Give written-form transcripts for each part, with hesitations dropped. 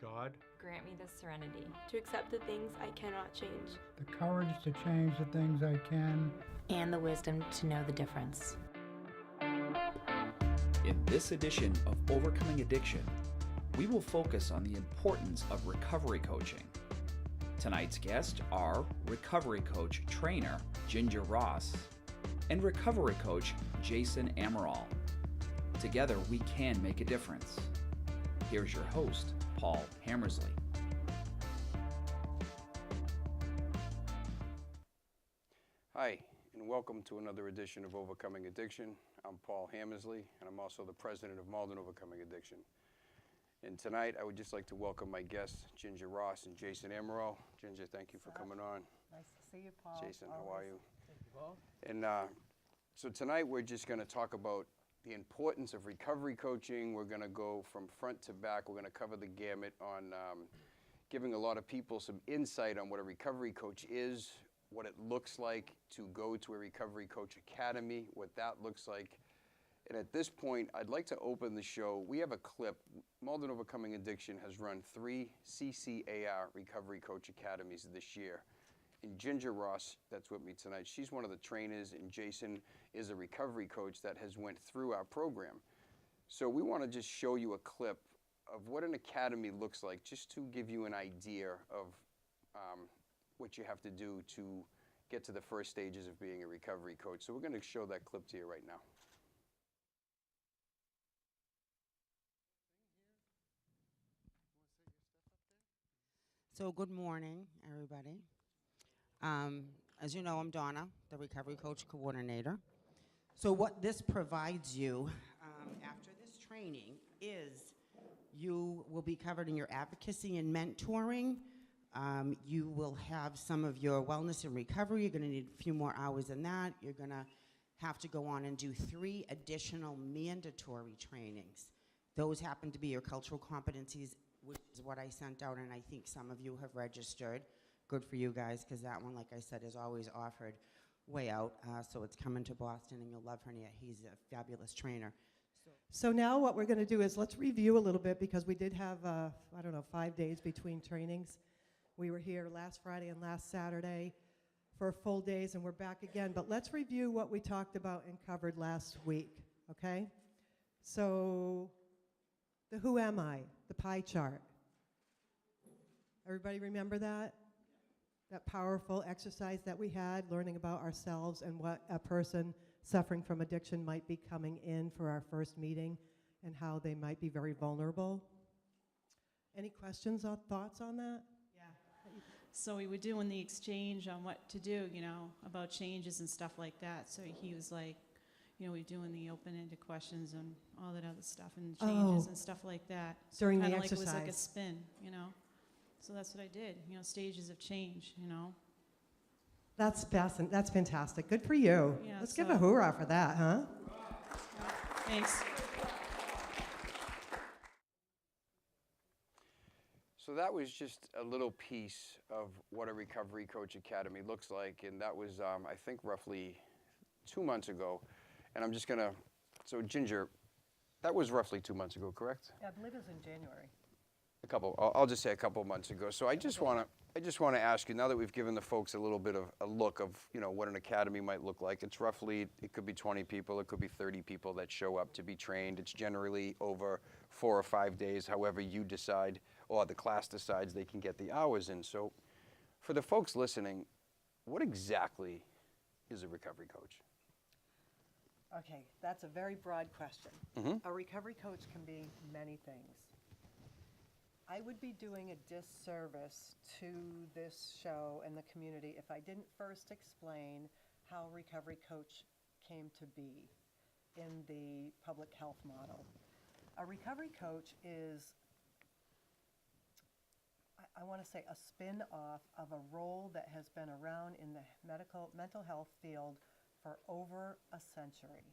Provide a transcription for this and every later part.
God, grant me the serenity to accept the things I cannot change, the courage to change the things I can, and the wisdom to know the difference. In this edition of Overcoming Addiction, we will focus on the importance of recovery coaching. Tonight's guests are recovery coach trainer Ginger Ross and recovery coach Jason Amaral. Together we can make a difference. Here's your host, Paul Hammersley. Hi, and welcome to another edition of Overcoming Addiction. I'm Paul Hammersley, and I'm also the president of Malden Overcoming Addiction. And tonight, I would just like to welcome my guests, Ginger Ross and Jason Amaral. Ginger, thank you for coming on. Nice to see you, Paul. Jason, Always. how are you? Thank you, Paul. And so tonight, we're just going to talk about the importance of recovery coaching. We're going to go from front to back. We're going to cover the gamut on giving a lot of people some insight on what a recovery coach is, what it looks like to go to a recovery coach academy, what that looks like. And at this point, I'd like to open the show. We have a clip. Malden Overcoming Addiction has run 3 CCAR recovery coach academies this year. And Ginger Ross, that's with me tonight, she's one of the trainers, and Jason is a recovery coach that has went through our program. So we want to just show you a clip of what an academy looks like, just to give you an idea of what you have to do to get to the first stages of being a recovery coach. So we're going to show that clip to you right now. So good morning, everybody. As you know, I'm Donna, the Recovery Coach Coordinator. So what this provides you after this training is you will be covered in your advocacy and mentoring. You will have some of your wellness and recovery. You're going to need a few more hours than that. You're going to have to go on and do 3 additional mandatory trainings. Those happen to be your cultural competencies, which is what I sent out, and I think some of you have registered. Good for you guys, because that one, like I said, is always offered way out. So it's coming to Boston, and you'll love Hernia. He's a fabulous trainer. So now what we're going to do is let's review a little bit, because we did have, 5 days between trainings. We were here last Friday and last Saturday for full days, and we're back again. But let's review what we talked about and covered last week, okay? So the who am I, the pie chart. Everybody remember that? That powerful exercise that we had, learning about ourselves and what a person suffering from addiction might be coming in for our first meeting and how they might be very vulnerable. Any questions or thoughts on that? Yeah. So we were doing the exchange on what to do, about changes and stuff like that. So he was like, we're doing the open-ended questions and all that other stuff and changes and stuff like that. During the Kinda exercise. like it was like a spin, So that's what I did, stages of change, That's fantastic. Good for you. Yeah, Let's give a hoorah for that, huh? Thanks. So that was just a little piece of what a Recovery Coach Academy looks like, and that was, I think, roughly 2 months ago. And I'm just gonna, so Ginger, that was roughly 2 months ago, correct? Yeah, I believe it was in January. I'll just say a couple months ago. So I just want to ask you, now that we've given the folks a little bit of a look of, what an academy might look like. It's roughly, it could be 20 people, it could be 30 people that show up to be trained. It's generally over 4 or 5 days, however you decide, or the class decides they can get the hours in. So for the folks listening, what exactly is a recovery coach? Okay, that's a very broad question. Mm-hmm. A recovery coach can be many things. I would be doing a disservice to this show and the community if I didn't first explain how recovery coach came to be in the public health model. A recovery coach is, I want to say, a spin-off of a role that has been around in the mental health field for over a century.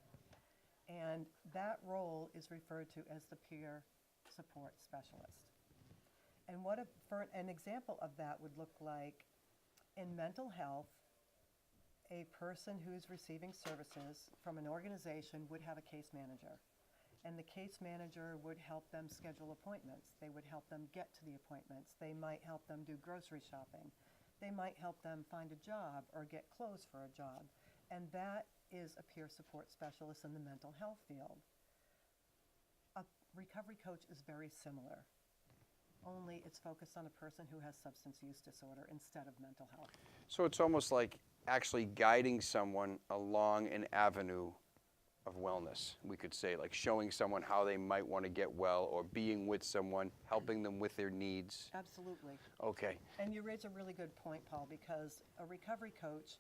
And that role is referred to as the peer support specialist. And for an example of that would look like in mental health, a person who's receiving services from an organization would have a case manager. And the case manager would help them schedule appointments. They would help them get to the appointments. They might help them do grocery shopping. They might help them find a job or get clothes for a job. And that is a peer support specialist in the mental health field. A recovery coach is very similar, only it's focused on a person who has substance use disorder instead of mental health. So it's almost like actually guiding someone along an avenue of wellness, we could say, like showing someone how they might want to get well, or being with someone, helping them with their needs. Absolutely. Okay. And you raise a really good point, Paul, because a recovery coach,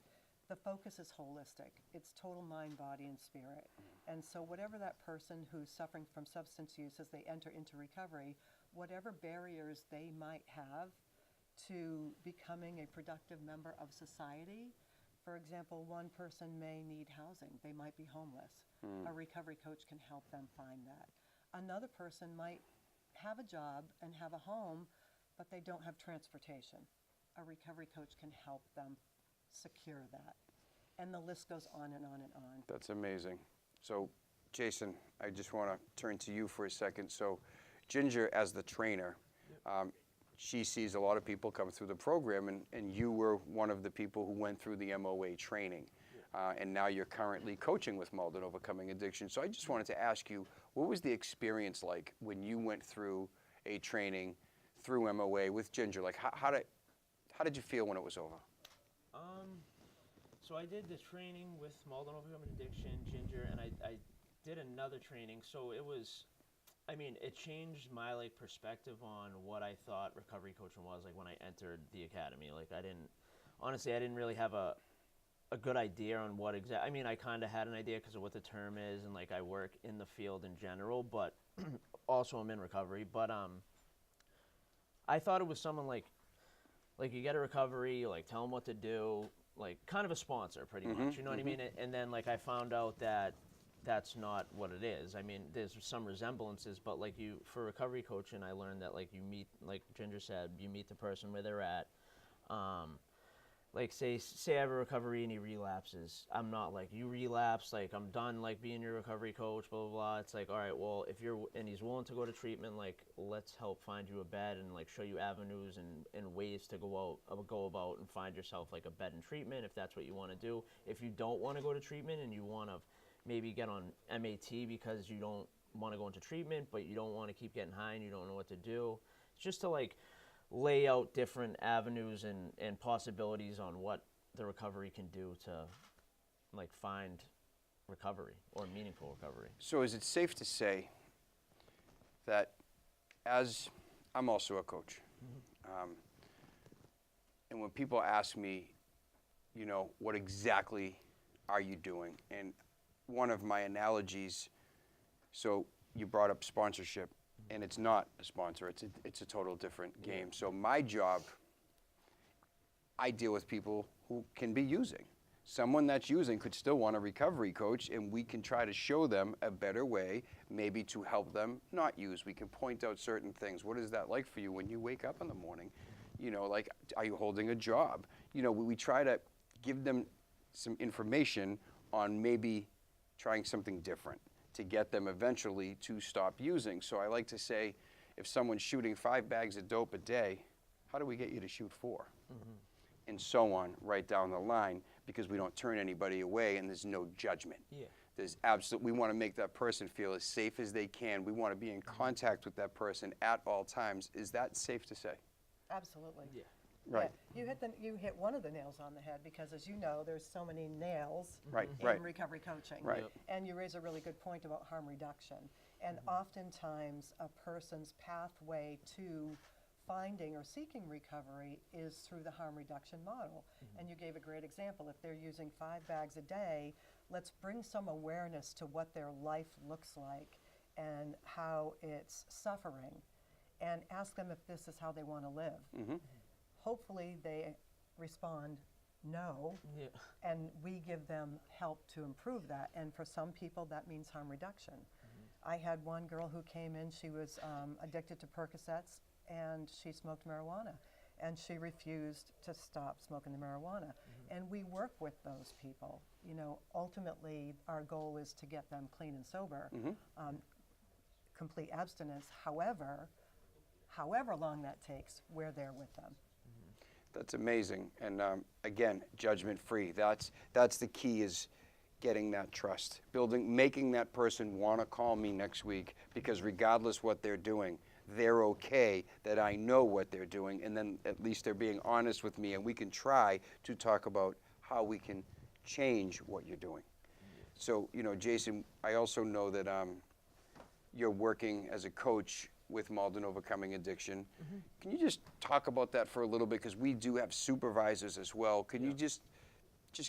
the focus is holistic. It's total mind, body, and spirit. And so whatever that person who's suffering from substance use as they enter into recovery, whatever barriers they might have to becoming a productive member of society. For example, one person may need housing. They might be homeless. A recovery coach can help them find that. Another person might have a job and have a home, but they don't have transportation. A recovery coach can help them secure that. And the list goes on and on and on. That's amazing. So, Jason, I just want to turn to you for a second. So, Ginger, as the trainer, she sees a lot of people come through the program, and you were one of the people who went through the MOA training. And now you're currently coaching with Malden Overcoming Addiction. So I just wanted to ask you, what was the experience like when you went through a training through MOA with Ginger? Like, how did you feel when it was over? So I did the training with Malden Overcoming Addiction, Ginger, and I did another training. So it was, I mean, it changed my perspective on what I thought recovery coaching was when I entered the academy. I didn't really have a good idea on what exactly. I mean, I kind of had an idea because of what the term is, and I work in the field in general, but also I'm in recovery. But I thought it was someone like you get a recovery, tell them what to do, kind of a sponsor pretty much, you know what I mean? And then I found out that that's not what it is. I mean, there's some resemblances, but for recovery coaching, I learned that you meet, like Ginger said, you meet the person where they're at. Say I have a recovery and he relapses. I'm not you relapse, I'm done being your recovery coach, blah, blah, blah. It's all right, well, and he's willing to go to treatment, let's help find you a bed and show you avenues and ways to go about and find yourself a bed in treatment if that's what you want to do. If you don't want to go to treatment and you want to maybe get on MAT because you don't want to go into treatment, but you don't want to keep getting high and you don't know what to do. It's just to lay out different avenues and possibilities on what the recovery can do to find recovery or meaningful recovery. So is it safe to say that, as I'm also a coach, and when people ask me, what exactly are you doing? And one of my analogies, so you brought up sponsorship, and it's not a sponsor, it's a total different game. So my job, I deal with people who can be using. Someone that's using could still want a recovery coach, and we can try to show them a better way, maybe to help them not use. We can point out certain things. What is that like for you when you wake up in the morning? Are you holding a job? We try to give them some information on maybe trying something different to get them eventually to stop using. So I like to say, if someone's shooting 5 bags of dope a day, how do we get you to shoot 4? And so on, right down the line, because we don't turn anybody away and there's no judgment. Yeah. We want to make that person feel as safe as they can. We want to be in contact with that person at all times. Is that safe to say? Absolutely. Yeah. Right. Yeah. You hit one of the nails on the head, because as you know, there's so many nails in recovery coaching. Right. And you raise a really good point about harm reduction. And oftentimes a person's pathway to finding or seeking recovery is through the harm reduction model. And you gave a great example. If they're using 5 bags a day, let's bring some awareness to what their life looks like and how it's suffering, and ask them if this is how they want to live. Hopefully they respond no, and we give them help to improve that. And for some people, that means harm reduction. I had one girl who came in, she was addicted to Percocets, and she smoked marijuana, and she refused to stop smoking the marijuana. And we work with those people. Ultimately, our goal is to get them clean and sober. complete abstinence. However long that takes, we're there with them. That's amazing. And again, judgment-free. That's the key, is getting that trust, making that person want to call me next week, because regardless what they're doing, they're okay that I know what they're doing, and then at least they're being honest with me, and we can try to talk about how we can change what you're doing. So, you know, Jason, I also know that you're working as a coach with Malden Overcoming Addiction. Can you just talk about that for a little bit? Because we do have supervisors as well. Can you just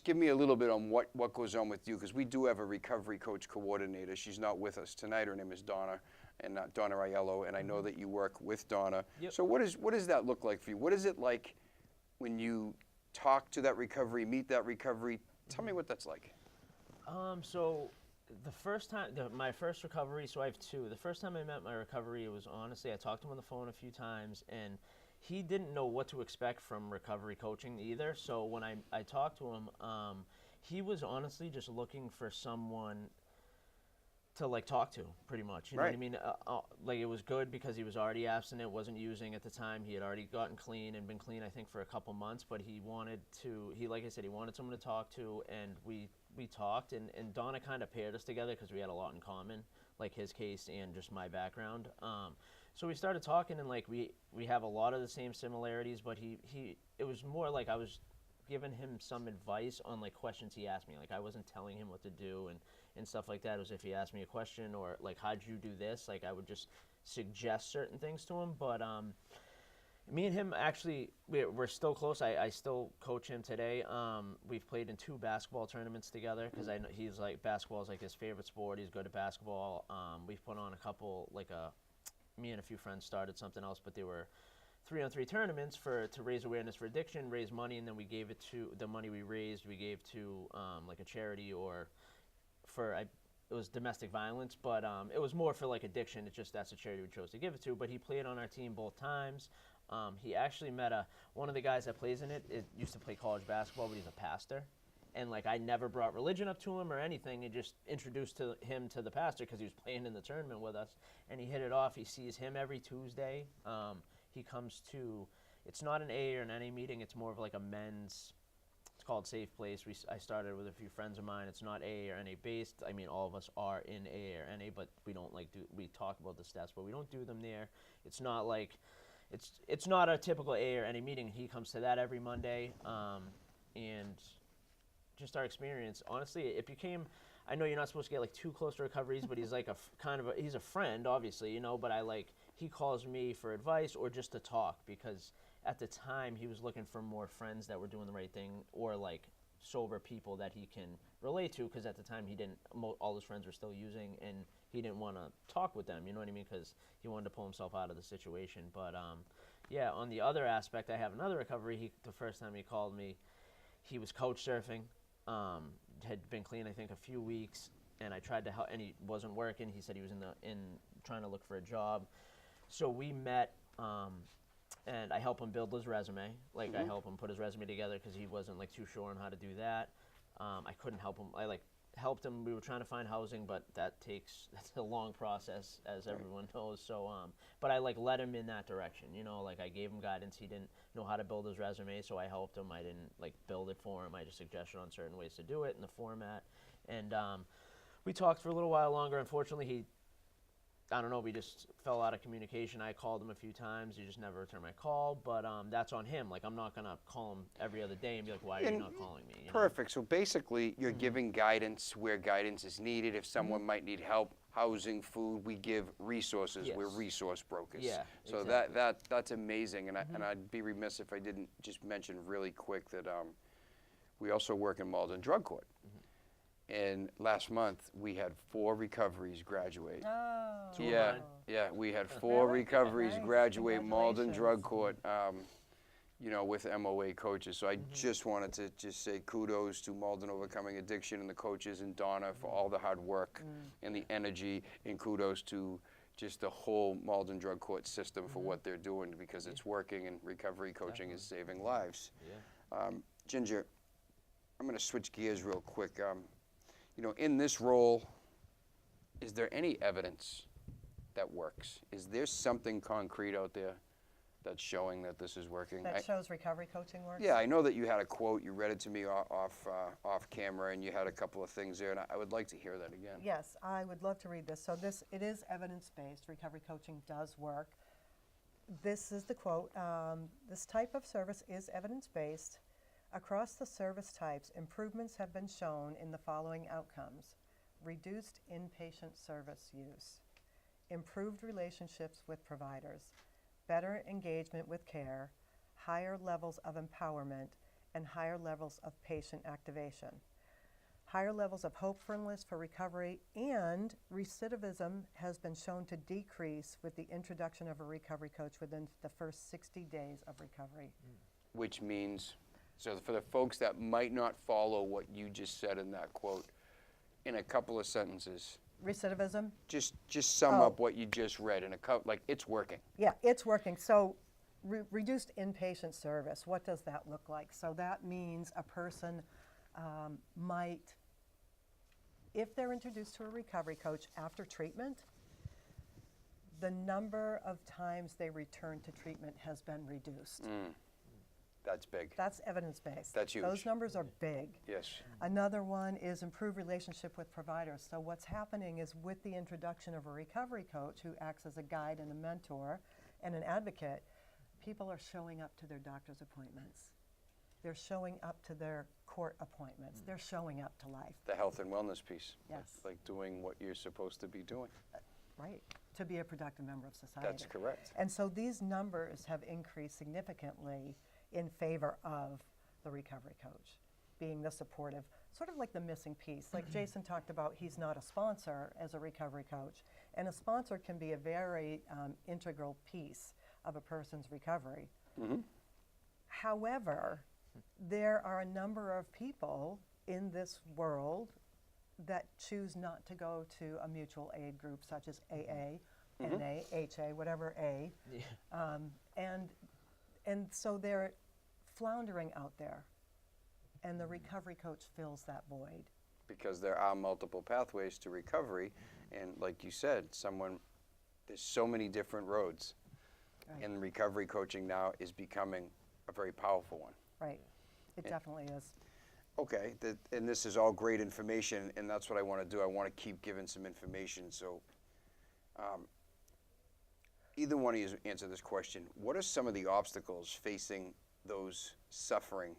give me a little bit on what goes on with you? Because we do have a recovery coach coordinator. She's not with us tonight. Her name is Donna, and Donna Aiello, and I know that you work with Donna. So what does that look like for you? What is it like when you talk to that recovery, meet that recovery? Tell me what that's like. So the first time, my first recovery, so I have two. The first time I met my recovery, it was honestly, I talked to him on the phone a few times, and he didn't know what to expect from recovery coaching either. So when I talked to him, he was honestly just looking for someone to like talk to, pretty much. You know what I mean? Like, it was good because he was already abstinent, wasn't using at the time. He had already gotten clean and been clean, I think, for a couple months. But he wanted to, like I said, he wanted someone to talk to, and we talked. And Donna kind of paired us together because we had a lot in common, like his case and just my background. So we started talking, and like we have a lot of the same similarities. But it was more like I was giving him some advice on like questions he asked me. Like, I wasn't telling him what to do and stuff like that. It was if he asked me a question or like, how'd you do this? Like, I would just suggest certain things to him. But me and him, actually, we're still close. I still coach him today. We've played in 2 basketball tournaments together because I know he's like, basketball is like his favorite sport. He's good at basketball. We've put on a couple, like me and a few friends started something else, but they were 3-on-3 tournaments to raise awareness for addiction, raise money, and then we gave it to, the money we raised, we gave to like a charity, or it was domestic violence, but it was more for like addiction. It's just that's a charity we chose to give it to. But he played on our team both times. He actually met one of the guys that plays in it. It used to play college basketball, but he's a pastor. And like, I never brought religion up to him or anything. It just introduced him to the pastor because he was playing in the tournament with us, and he hit it off. He sees him every Tuesday. He comes to, it's not an AA or an NA meeting. It's more of like a men's. It's called Safe Place. I started with a few friends of mine. It's not AA or NA based. I mean, all of us are in AA or NA, but we don't like we talk about the steps, but we don't do them there. It's not like, it's not a typical AA or NA meeting. He comes to that every Monday, and just our experience. Honestly, it became, I know you're not supposed to get like too close to recoveries, but he's like he's a friend, obviously, you know, but he calls me for advice or just to talk, because at the time he was looking for more friends that were doing the right thing, or like sober people that he can relate to, because at the time all his friends were still using, and he didn't want to talk with them, you know what I mean, because he wanted to pull himself out of the situation. But yeah, on the other aspect, I have another recovery. The first time he called me, he was couch surfing, had been clean I think a few weeks, and I tried to help, and he wasn't working. He said he was in trying to look for a job. So we met, and I helped him build his resume. Like, I helped him put his resume together because he wasn't like too sure on how to do that. I couldn't help him. I helped him. We were trying to find housing, but that's a long process, as everyone knows. So, but I led him in that direction. You know, I gave him guidance. He didn't know how to build his resume, so I helped him. I didn't build it for him. I just suggested on certain ways to do it in the format. And we talked for a little while longer. Unfortunately, I don't know, we just fell out of communication. I called him a few times. He just never returned my call, but that's on him. I'm not going to call him every other day and be like, why are you not calling me? You Perfect. So basically, you're giving guidance where guidance is needed. If someone might need help, housing, food, we give resources. Yes. We're resource brokers. Yeah, So exactly. that's amazing. And I'd be remiss if I didn't just mention really quick that we also work in Malden Drug Court. And last month, we had 4 recoveries graduate. Oh. Yeah, we had 4 recoveries graduate Malden Drug Court, with MOA coaches. So I just wanted to just say kudos to Malden Overcoming Addiction and the coaches, and Donna for all the hard work and the energy, and kudos to just the whole Malden Drug Court system for what they're doing, because it's working, and recovery coaching is saving lives. Yeah. Ginger, I'm going to switch gears real quick. In this role, is there any evidence that works? Is there something concrete out there that's showing that this is working? That shows recovery coaching works? Yeah, I know that you had a quote, you read it to me off camera, and you had a couple of things there, and I would like to hear that again. Yes, I would love to read this. So it is evidence-based. Recovery coaching does work. This is the quote. This type of service is evidence-based. Across the service types, improvements have been shown in the following outcomes: reduced inpatient service use, improved relationships with providers, better engagement with care, higher levels of empowerment, and higher levels of patient activation, higher levels of hopefulness for recovery, and recidivism has been shown to decrease with the introduction of a recovery coach within the first 60 days of recovery. Which means, so for the folks that might not follow what you just said in that quote, in a couple of sentences, Recidivism? just sum up what you just read in a couple, like it's working. Yeah, it's working. So reduced inpatient service, what does that look like? So that means a person might, if they're introduced to a recovery coach after treatment, the number of times they return to treatment has been reduced. That's big. That's evidence-based. That's huge. Those numbers are big. Yes. Another one is improved relationship with providers. So what's happening is with the introduction of a recovery coach who acts as a guide and a mentor and an advocate, people are showing up to their doctor's appointments. They're showing up to their court appointments. They're showing up to life. The health and wellness piece. Yes. Like doing what you're supposed to be doing. Right, to be a productive member of society. That's correct. And so these numbers have increased significantly in favor of the recovery coach, being the supportive, sort of like the missing piece. Like Jason talked about, he's not a sponsor as a recovery coach, and a sponsor can be a very integral piece of a person's recovery. However, there are a number of people in this world that choose not to go to a mutual aid group such as AA, NA, HA, whatever A. And so they're floundering out there, and the recovery coach fills that void. Because there are multiple pathways to recovery, and like you said, there's so many different roads, and recovery coaching now is becoming a very powerful one. Right, it definitely is. Okay, and this is all great information, and that's what I want to do. I want to keep giving some information. So either one of you answer this question. What are some of the obstacles facing those suffering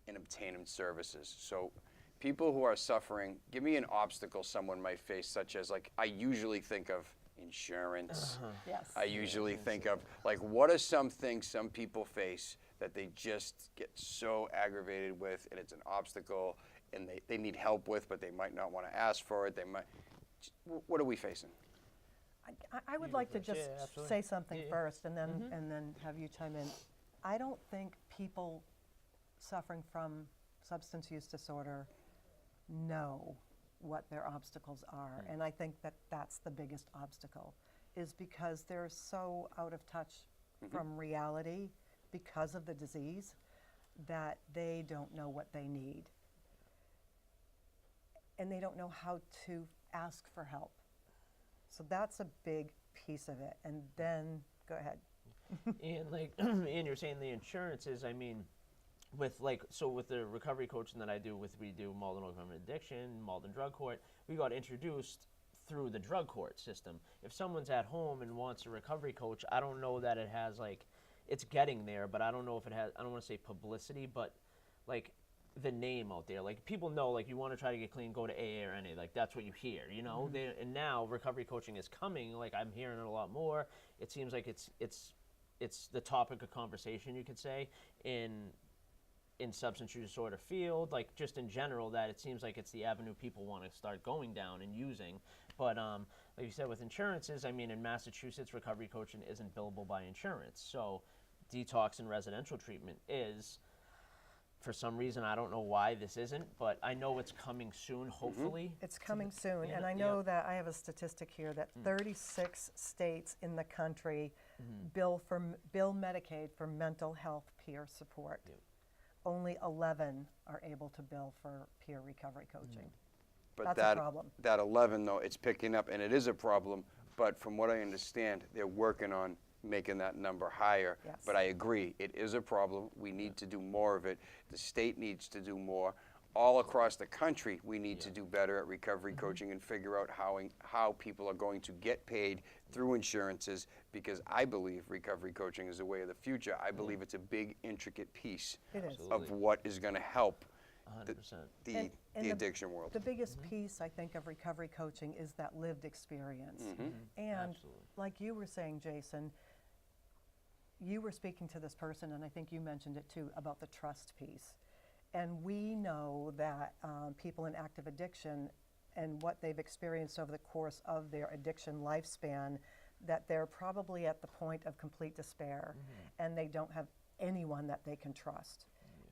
in obtaining services? So people who are suffering, give me an obstacle someone might face, such as, like, I usually think of insurance. Yes. I usually think of, like, what are some things some people face that they just get so aggravated with, and it's an obstacle, and they need help with, but they might not want to ask for it. What are we facing? I would like to just say something first, and then Mm-hmm. and then have you chime in. I don't think people suffering from substance use disorder know what their obstacles are, and I think that that's the biggest obstacle, is because they're so out of touch from reality because of the disease that they don't know what they need, and they don't know how to ask for help. So that's a big piece of it. And then, go ahead. And like, and you're saying the insurances, I mean, with the recovery coaching that I do we do Malden Overcoming Addiction, Malden Drug Court, we got introduced through the drug court system. If someone's at home and wants a recovery coach, I don't know that it has, like, it's getting there, but I don't know if it has, I don't want to say publicity, but like the name out there. Like, people know, like, you want to try to get clean, go to AA or NA. Like, that's what you hear, you know? And now recovery coaching is coming. Like, I'm hearing it a lot more. It seems like it's the topic of conversation, you could say, in substance use disorder field, like, just in general, that it seems like it's the avenue people want to start going down and using. But like you said, with insurances, I mean, in Massachusetts, recovery coaching isn't billable by insurance. So detox and residential treatment is. For some reason, I don't know why this isn't, but I know it's coming soon, hopefully. It's coming soon, and I know that I have a statistic here that 36 states in the country bill Medicaid for mental health peer support. Only 11 are able to bill for peer recovery coaching. But That's a problem. that 11, though, it's picking up, and it is a problem But from what I understand, they're working on making that number higher. Yes. But I agree, it is a problem. We need to do more of it. The state needs to do more. All across the country, we need to do better at recovery coaching and figure out how people are going to get paid through insurances, because I believe recovery coaching is the way of the future. I believe it's a big, intricate piece It is. of what is going to help 100%. the And addiction world. The biggest piece, I think, of recovery coaching is that lived experience. And Absolutely. like you were saying, Jason, you were speaking to this person, and I think you mentioned it too, about the trust piece. And we know that people in active addiction and what they've experienced over the course of their addiction lifespan, that they're probably at the point of complete despair, and they don't have anyone that they can trust.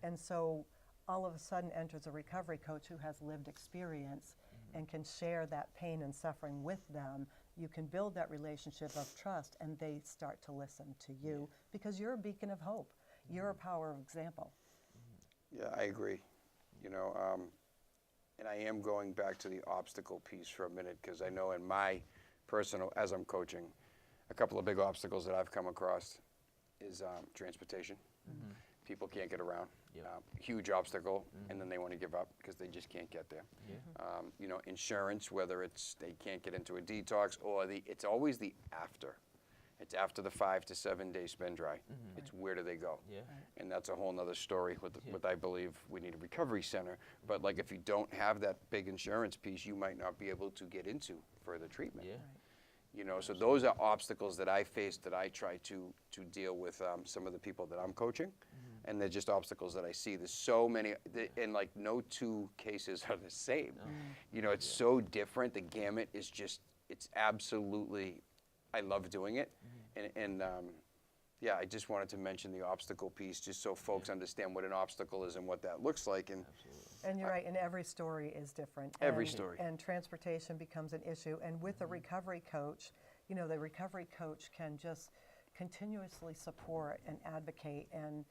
And so all of a sudden enters a recovery coach who has lived experience and can share that pain and suffering with them. You can build that relationship of trust, and they start to listen to you because you're a beacon of hope. You're a power of example. Yeah, I agree. You know, and I am going back to the obstacle piece for a minute, because I know in my personal, as I'm coaching, a couple of big obstacles that I've come across is transportation. People can't get around. Yep. Huge obstacle, and then they want to give up because they just can't get there. You know, insurance, whether it's they can't get into a detox or it's always the after. It's after the 5 to 7 day spin dry. It's where do they go? Yeah. And that's a whole nother story with I believe we need a recovery center. But like if you don't have that big insurance piece, you might not be able to get into further treatment. Yeah. You know, so those are obstacles that I face that I try to deal with some of the people that I'm coaching. And they're just obstacles that I see. There's so many, and like no two cases are the same. You know, it's so different. The gamut is just, it's absolutely, I love doing it. And yeah, I just wanted to mention the obstacle piece just so folks understand what an obstacle is and what that looks like. And And you're right, and every story is different. Every And- story. And transportation becomes an issue. And with a recovery coach, you know, the recovery coach can just continuously support and advocate and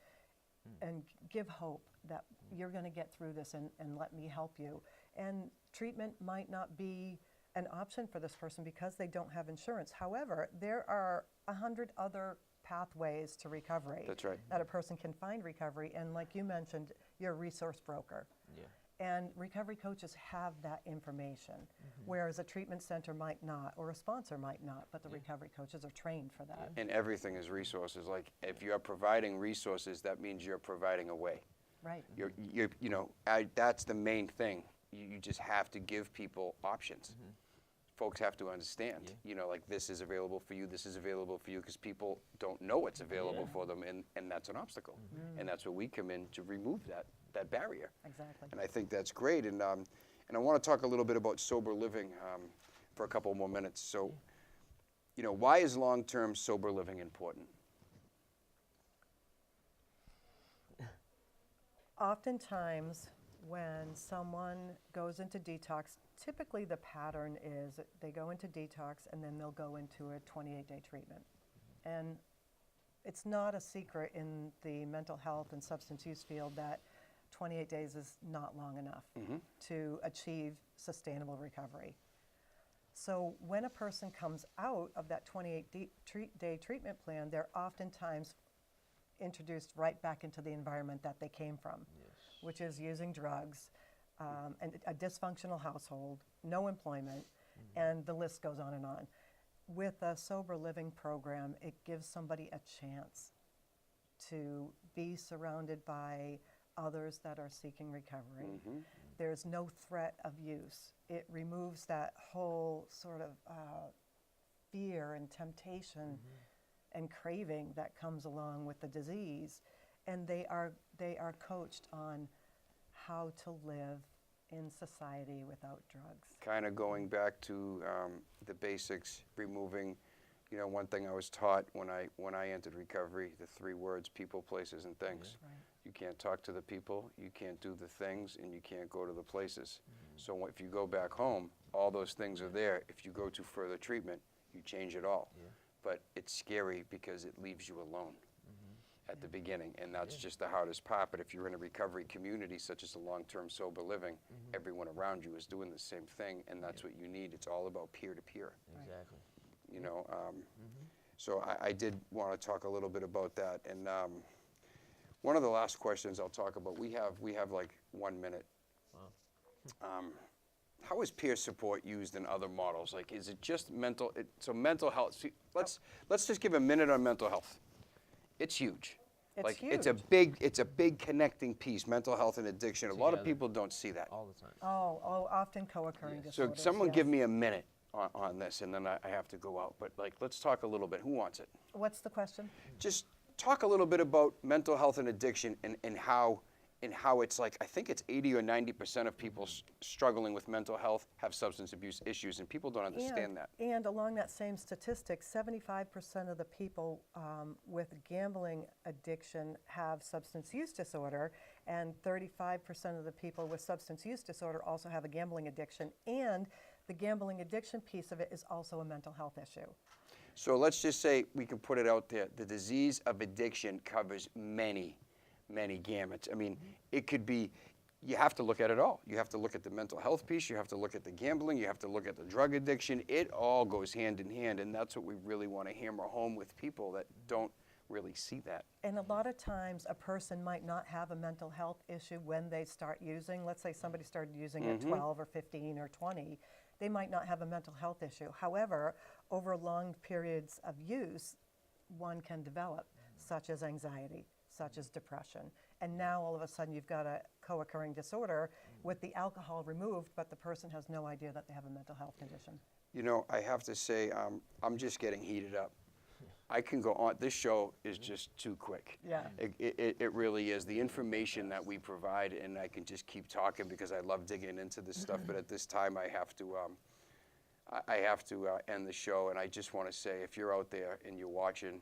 give hope that you're going to get through this and let me help you. And treatment might not be an option for this person because they don't have insurance. However, there are 100 other pathways to recovery. That's right. That a person can find recovery. And like you mentioned, you're a resource broker. Yeah. And recovery coaches have that information, whereas a treatment center might not, or a sponsor might not, but the recovery coaches are trained for that. and everything is resources. Like if you're providing resources, that means you're providing a way. Right. You know, that's the main thing. You just have to give people options. Folks have to understand, you know, like this is available for you, this is available for you, because people don't know what's available for them, and that's an obstacle. And that's where we come in to remove that barrier. Exactly. And I think that's great. And I want to talk a little bit about sober living for a couple more minutes. So, you know, why is long-term sober living important? Oftentimes, when someone goes into detox, typically the pattern is they go into detox and then they'll go into a 28-day treatment. And it's not a secret in the mental health and substance use field that 28 days is not long enough to achieve sustainable recovery. So when a person comes out of that 28-day treatment plan, they're oftentimes introduced right back into the environment that they came from, which is using drugs, and a dysfunctional household, no employment, and the list goes on and on. With a sober living program, it gives somebody a chance to be surrounded by others that are seeking recovery. There's no threat of use. It removes that whole sort of fear and temptation and craving that comes along with the disease. And they are coached on how to live in society without drugs. Kind of going back to the basics, removing, you know, one thing I was taught when I entered recovery, the 3 words, people, places, and things. Right. You can't talk to the people, you can't do the things, and you can't go to the places. So if you go back home, all those things are there. If you go to further treatment, you change it all. But it's scary because it leaves you alone at the beginning, and that's just the hardest part. But if you're in a recovery community such as a long-term sober living, everyone around you is doing the same thing, and that's what you need. It's all about peer-to-peer. Exactly. you know. So I did want to talk a little bit about that. And one of the last questions I'll talk about, we have like 1 minute. Wow. How is peer support used in other models? Like, is it just mental? So mental health. See, let's just give a minute on mental health. It's huge. It's like huge. it's a big connecting piece. Mental health and addiction. A lot of Together. people don't see that. All the time. Oh, often co-occurring So disorders. someone yes. give me a minute on this, and then I have to go out. But like, let's talk a little bit. Who wants it? What's the question? Just talk a little bit about mental health and addiction, and how it's like, I think it's 80 or 90% of people struggling with mental health have substance abuse issues, and people don't understand that. And along that same statistic, 75% of the people with gambling addiction have substance use disorder, and 35% of the people with substance use disorder also have a gambling addiction, and the gambling addiction piece of it is also a mental health issue. So let's just say, we can put it out there, the disease of addiction covers many gamuts. I mean, it could be, you have to look at it all. You have to look at the mental health piece, you have to look at the gambling, you have to look at the drug addiction. It all goes hand in hand, and that's what we really want to hammer home with people that don't really see that. And a lot of times a person might not have a mental health issue when they start using. Let's say somebody started using at 12 or 15 or 20. They might not have a mental health issue. However, over long periods of use, one can develop, such as anxiety, such as depression. And now all of a sudden you've got a co-occurring disorder with the alcohol removed, but the person has no idea that they have a mental health condition. You know, I have to say, I'm just getting heated up. I can go on. This show is just too quick. Yeah. It really is. The information that we provide, and I can just keep talking because I love digging into this stuff, but at this time I have to end the show, and I just want to say, if you're out there and you're watching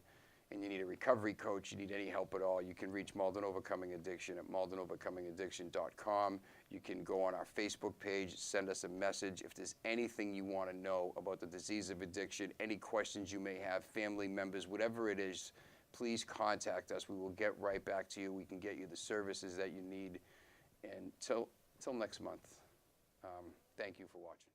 and you need a recovery coach, you need any help at all, you can reach Malden Overcoming Addiction at MaldenOvercomingAddiction.com. You can go on our Facebook page, send us a message. If there's anything you want to know about the disease of addiction, any questions you may have, family members, whatever it is, please contact us. We will get right back to you. We can get you the services that you need. And till next month, thank you for watching.